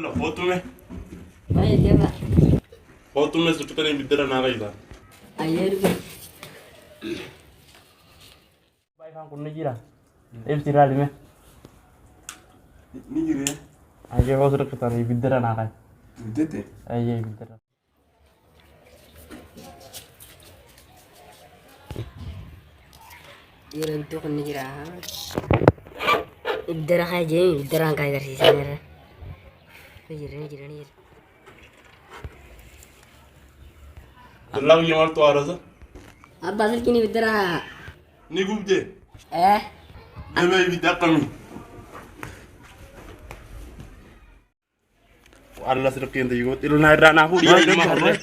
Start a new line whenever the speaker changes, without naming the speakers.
la foto me.
Ay, ¿qué va?
Foto me sutu kane bidara na gaida.
Ayer
Bay kan kun jira. Sirali me.
Ni gire.
Aje ko sutu kitani bidara na kai.
Dete.
Aye bidara.
Iran tuh kan jira. Ibdara kayak jadi, ibdara kayak dari sana. Jira.
Dalaw yamal to arasa.
Abba sih kini ibdara.
Ni gubde. Bebe bidakami. Allah sutu kende yugo tilu na dana hu dia ni mahal.